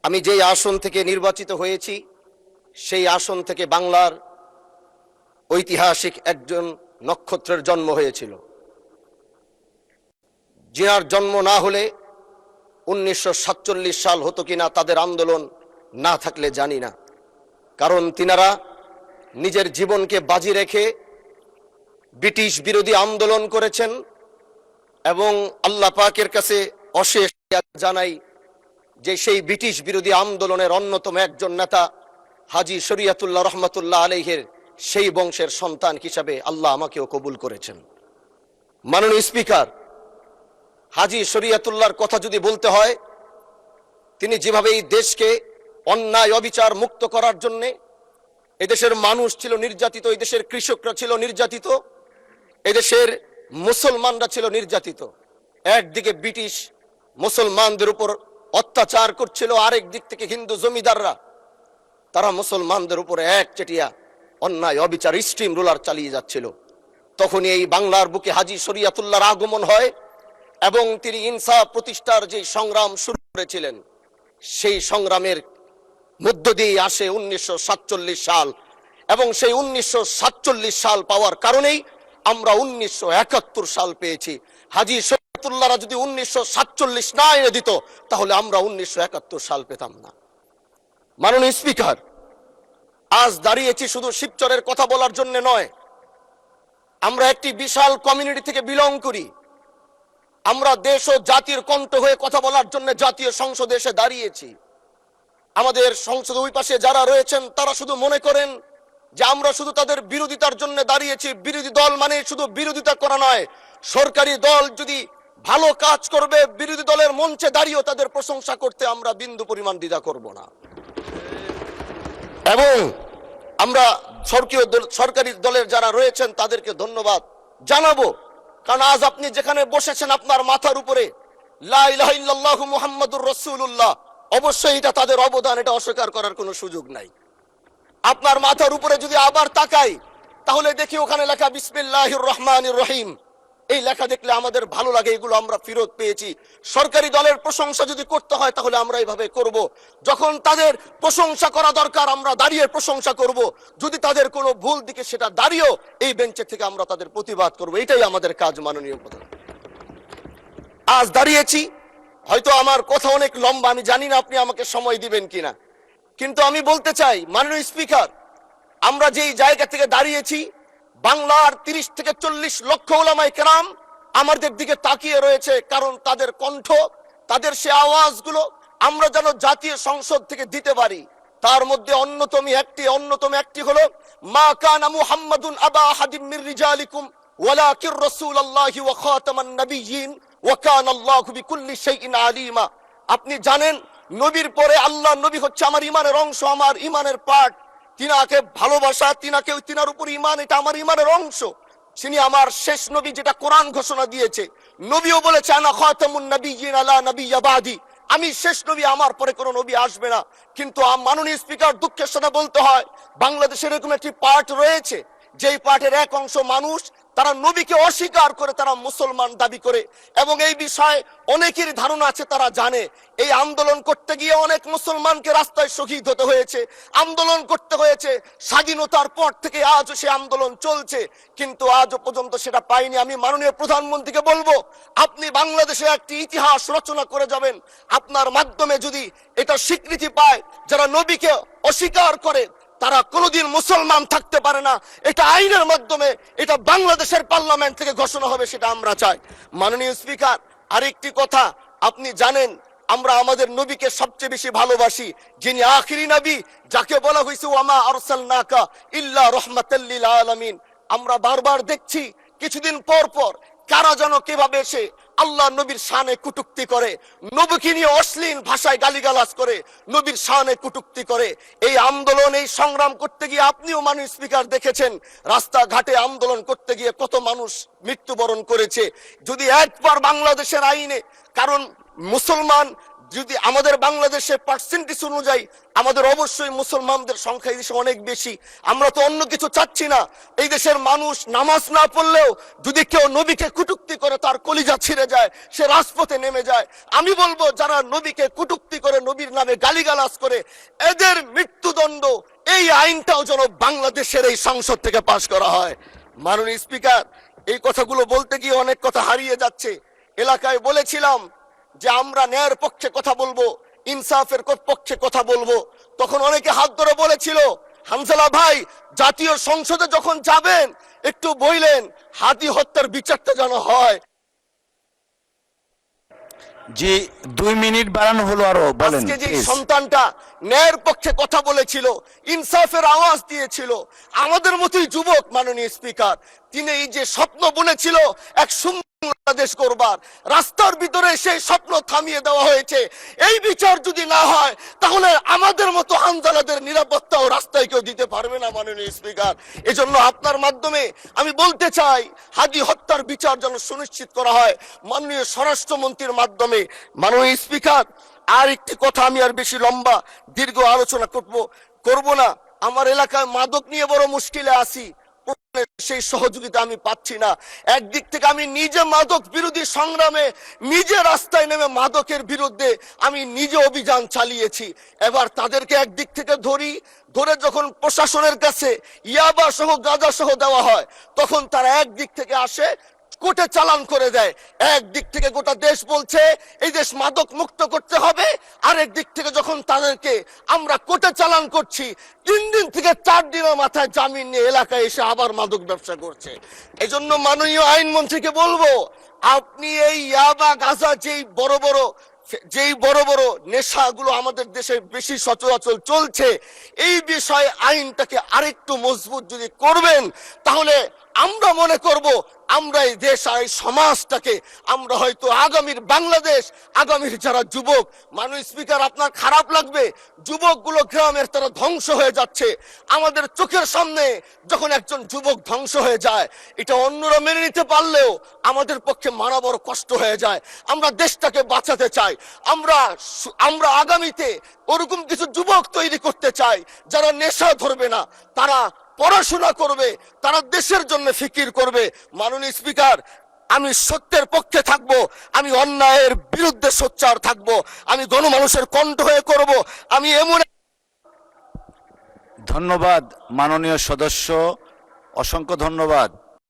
আমি যেই আসন থেকে নির্বাচিত হয়েছি সেই আসন থেকে বাংলার ঐতিহাসিক একজন নক্ষত্রের জন্ম হয়েছিল, যিনার জন্ম না হলে 1947 সাল হতো কিনা তাদের আন্দোলন না থাকলে জানি না। কারণ তিনারা নিজের জীবনকে বাজি রেখে ব্রিটিশ বিরোধী আন্দোলন করেছেন এবং আল্লাহ পাকের কাছে অশেষ জানাই যে সেই ব্রিটিশ বিরোধী আন্দোলনের অন্যতম একজন নেতা হাজী শরিয়তুল্লাহ রহমতুল্লাহ আলাইহির সেই বংশের সন্তান হিসাবে আল্লাহ আমাকেও কবুল করেছেন। মাননীয় স্পিকার, হাজী শরিয়তুল্লাহর কথা যদি বলতে হয়, তিনি যেভাবে এই দেশকে অন্যায় অবিচার মুক্ত করার জন্য, এদেশের মানুষ ছিল নির্যাতিত, এদেশের কৃষকরা ছিল নির্যাতিত, এদেশের মুসলমানরা ছিল নির্যাতিত। একদিকে ব্রিটিশ মুসলমানদের উপর অত্যাচার করছিল, আরেক দিক থেকে হিন্দু জমিদাররা তারা মুসলমানদের উপরে একচেটিয়া অন্যায় অবিচার স্ট্রিম রুলার চালিয়ে যাচ্ছিল। তখনই এই বাংলার বুকে হাজী শরিয়তুল্লাহর আগমন হয় এবং তিনি ইনসাফ প্রতিষ্ঠার যে সংগ্রাম শুরু করেছিলেন, সেই সংগ্রামের মধ্য দিয়ে আসে 1947 সাল এবং সেই 1947 সাল পাওয়ার কারণেই আমরা 1971 সাল পেয়েছি। হাজী শরিয়তুল্লাহরা যদি 1947 না এনে দিত তাহলে আমরা 1971 সাল পেতাম না। মাননীয় স্পিকার, আজ দাঁড়িয়েছি শুধু শিবচরের কথা বলার জন্য নয়। আমরা একটি বিশাল কমিউনিটি থেকে বিলং করি। আমরা দেশ ও জাতির কণ্ঠ হয়ে কথা বলার জন্য জাতীয় সংসদে এসে দাঁড়িয়েছি। আমাদের সংসদের ওই পাশে যারা রয়েছেন তারা শুধু মনে করেন যে আমরা শুধু তাদের বিরোধিতার জন্য দাঁড়িয়েছি। বিরোধী দল মানে শুধু বিরোধিতা করা নয়, সরকারি দল যদি ভালো কাজ করবে, বিরোধী দলের মঞ্চে দাঁড়িয়েও তাদের প্রশংসা করতে আমরা বিন্দু পরিমাণ দ্বিধা করব না। এবং আমরা সরকারি দলের যারা রয়েছেন তাদেরকে ধন্যবাদ জানাবো, কারণ আজ আপনি যেখানে বসেছেন আপনার মাথার উপরে লা ইলাহা ইল্লাল্লাহু মুহাম্মাদুর রাসূলুল্লাহ, অবশ্যই এটা তাদের অবদান, এটা অস্বীকার করার কোনো সুযোগ নাই। আপনার মাথার উপরে যদি আবার তাকাই তাহলে দেখি ওখানে লেখা বিসমিল্লাহির রহমানির রহিম। এই লেখা দেখলে আমাদের ভালো লাগে, এগুলো আমরা ফেরত পেয়েছি। সরকারি দলের প্রশংসা যদি করতে হয় তাহলে আমরা এইভাবে করব। যখন তাদের প্রশংসা করা দরকার আমরা দাঁড়িয়ে প্রশংসা করব, যদি তাদের কোনো ভুল দিকে সেটা দাঁড়িয়েও এই বেঞ্চে থেকে আমরা তাদের প্রতিবাদ করব। এটাই আমাদের কাজ। মাননীয় প্রধান, আজ দাঁড়িয়েছি, হয়তো আমার কথা অনেক লম্বা, আমি জানি না আপনি আমাকে সময় দিবেন কিনা, কিন্তু আমি বলতে চাই মাননীয় স্পিকার, আমরা যেই জায়গা থেকে দাঁড়িয়েছি, বাংলার 30 থেকে 40 লক্ষ উলামায়ে কেরাম আমাদের দিকে তাকিয়ে রয়েছে। কারণ তাদের কণ্ঠ, তাদের সে আওয়াজগুলো আমরা যেন জাতীয় সংসদ থেকে দিতে পারি। তার মধ্যে অন্যতম একটি হলো মা কানা মুহাম্মাদুন আবা আহাদিম মির রিজালিকুম ওয়ালাকির রাসূলুল্লাহি ওয়া খাতামান নাবিয়্যিন ওয়া কানা আল্লাহু বিকুল্লি শাইইন আলিমা। আপনি জানেন নবীর পরে আল্লাহ নবী হচ্ছে আমার ইমানের অংশ, আমার ইমানের পার্ট। তিনাকে ভালোবাসা, তিনার উপর ইমান, এটা আমার ইমানের অংশ। তিনি আমার শেষ নবী, যেটা কোরআন ঘোষণা দিয়েছে। নবীও বলেছে আনা খাতামুন নাবিয়্যিন লা নাবিয়্যা বাদি, আমি শেষ নবী, আমার পরে কোনো নবী আসবে না। কিন্তু মাননীয় স্পিকার, দুঃখের সাথে বলতে হয় বাংলাদেশের এরকম একটি পার্ট রয়েছে, যেই পার্টের এক অংশ মানুষ তারা নবীকে অস্বীকার করে, তারা মুসলমান দাবি করে। এবং এই বিষয়ে অনেকেরই ধারণা আছে, তারা জানে এই আন্দোলন করতে গিয়ে অনেক মুসলমানকে রাস্তায় শহীদ হতে হয়েছে, আন্দোলন করতে হয়েছে। স্বাধীনতার পর থেকে আজও সে আন্দোলন চলছে, কিন্তু আজও পর্যন্ত সেটা পাইনি। আমি মাননীয় প্রধানমন্ত্রীকে বলবো, আপনি বাংলাদেশে একটি ইতিহাস রচনা করে যাবেন। আপনার মাধ্যমে যদি এটা স্বীকৃতি পায়, যারা নবীকে অস্বীকার করে তারা কোনোদিন মুসলমান থাকতে পারে না, এটা আইনের মাধ্যমে, এটা বাংলাদেশের পার্লামেন্ট থেকে ঘোষণা হবে, সেটা আমরা চাই। মাননীয় স্পিকার, আরেকটি কথা, আপনি জানেন আমরা আমাদের নবীকে সবচেয়ে বেশি ভালোবাসি, যিনি আখিরি নবী, যাকে বলা হয়েছে ওয়ামা আরসালনাকা ইল্লা রাহমাতাল লিল আলামিন। আমরা বারবার দেখছি কিছুদিন পর পর কারা যেন কিভাবে এসে আল্লাহ নবীর শানে কটূক্তি করে, নবীকে নিয়ে অশ্লীল ভাষায় গালিগালাজ করে, নবীর শানে কটূক্তি করে। এই আন্দোলন, এই সংগ্রাম করতে গিয়ে আপনিও মাননীয় স্পিকার দেখেছেন রাস্তাঘাটে আন্দোলন করতে গিয়ে কত মানুষ মৃত্যুবরণ করেছে। যদি একবার বাংলাদেশের আইনে, কারণ মুসলমান যদি আমাদের বাংলাদেশে পার্সেন্টেজ অনুযায়ী আমাদের অবশ্যই মুসলমানদের সংখ্যা এই দেশে অনেক বেশি। আমরা তো অন্য কিছু চাচ্ছি না। এই দেশের মানুষ নামাজ না পড়লেও যদি কেউ নবীকে কটূক্তি করে তার কলিজা ছিঁড়ে যায়, সে রাজপথে নেমে যায়। আমি বলবো যারা নবীকে কটূক্তি করে, নবীর নামে গালিগালাজ করে, এদের মৃত্যুদণ্ড, এই আইনটাও যেন বাংলাদেশের এই সংসদ থেকে পাশ করা হয়। মাননীয় স্পিকার, এই কথাগুলো বলতে গিয়ে অনেক কথা হারিয়ে যাচ্ছে। এলাকায় বলেছিলাম যে আমরা ন্যায়ের পক্ষে কথা বলবো, ইনসাফের পক্ষে কথা বলবো। তখন অনেকে হাত ধরে বলেছিল, হামজালা ভাই জাতীয় সংসদে যখন যাবেন একটু বইলেন হাদি হত্যার বিচারটা যেন হয়। জি, 2 মিনিট বাড়ানো হলো, আরো বলেন। আজকে যে সন্তানটা ন্যায়ের পক্ষে কথা বলেছিল, ইনসাফের আওয়াজ দিয়েছিল, আমাদের মতোই যুবক মাননীয় স্পিকার, তিনি এই যে স্বপ্ন বুনেছিল এক সুন্দর বাংলাদেশ করবার, রাস্তার ভিতরে সেই স্বপ্ন থামিয়ে দেওয়া হয়েছে। এই বিচার যদি না হয় তাহলে আমাদের মতো হামজালাদের নিরাপত্তাও রাস্তায় কেউ দিতে পারবে না মাননীয় স্পিকার। এজন্য আপনার মাধ্যমে আমি বলতে চাই, হাদি হত্যার বিচার যেন সুনিশ্চিত করা হয় মাননীয় স্বরাষ্ট্রমন্ত্রীর মাধ্যমে। মাননীয় স্পিকার, আর একটি কথা, আমি আর বেশি লম্বা দীর্ঘ আলোচনা করব না। আমার এলাকায় মাদক নিয়ে বড় মুশকিলে আছি, সেই সহযোগিতা আমি পাচ্ছি না। একদিক থেকে আমি নিজে মাদক বিরোধী সংগ্রামে নিজে রাস্তায় নেমে মাদকের বিরুদ্ধে আমি নিজে অভিযান চালিয়েছি। এবার তাদেরকে একদিক থেকে ধরে যখন প্রশাসনের কাছে ইয়াবা সহ গাঁজা সহ দেওয়া হয়, তখন তারা একদিক থেকে আসে কোর্টে চালান করে দেয়। একদিক থেকে গোটা দেশ বলছে এই দেশ মাদক মুক্ত করতে হবে, আরেক দিক থেকে যখন তাদেরকে আমরা কোর্টে চালান করছি, 3 দিন থেকে 4 দিনের মাথায় জামিন নিয়ে এলাকায় এসে আবার মাদক ব্যবসা করছে। এই জন্য মাননীয় আইনমন্ত্রীকে বলবো, আপনি এই ইয়াবা গাঁজা যেই বড় বড় নেশাগুলো আমাদের দেশে বেশি সচরাচর চলছে, এই বিষয়ে আইনটাকে আরেকটু মজবুত যদি করবেন, তাহলে আমরা মনে করব আমরা এই দেশ আর এই সমাজটাকে আমরা হয়তো আগামীর বাংলাদেশ, আগামীর যারা যুবক, মাননীয় স্পিকার আপনার খারাপ লাগবে, যুবকগুলো গ্রামের তারা ধ্বংস হয়ে যাচ্ছে। আমাদের চোখের সামনে যখন একজন যুবক ধ্বংস হয়ে যায়, এটা অন্যরা মেনে নিতে পারলেও আমাদের পক্ষে মানা বড় কষ্ট হয়ে যায়। আমরা দেশটাকে বাঁচাতে চাই। আমরা আগামীতে ওরকম কিছু যুবক তৈরি করতে চাই যারা নেশা ধরবে না, তারা পড়াশোনা করবে, তারা দেশের জন্য ফিকির করবে। মাননীয় স্পিকার, আমি সত্যের পক্ষে থাকব, আমি অন্যায়ের বিরুদ্ধে সোচ্চার থাকব, আমি গণমানুষের কণ্ঠ হয়ে করব। আমি এমন। ধন্যবাদ মাননীয় সদস্য, অসংখ্য ধন্যবাদ।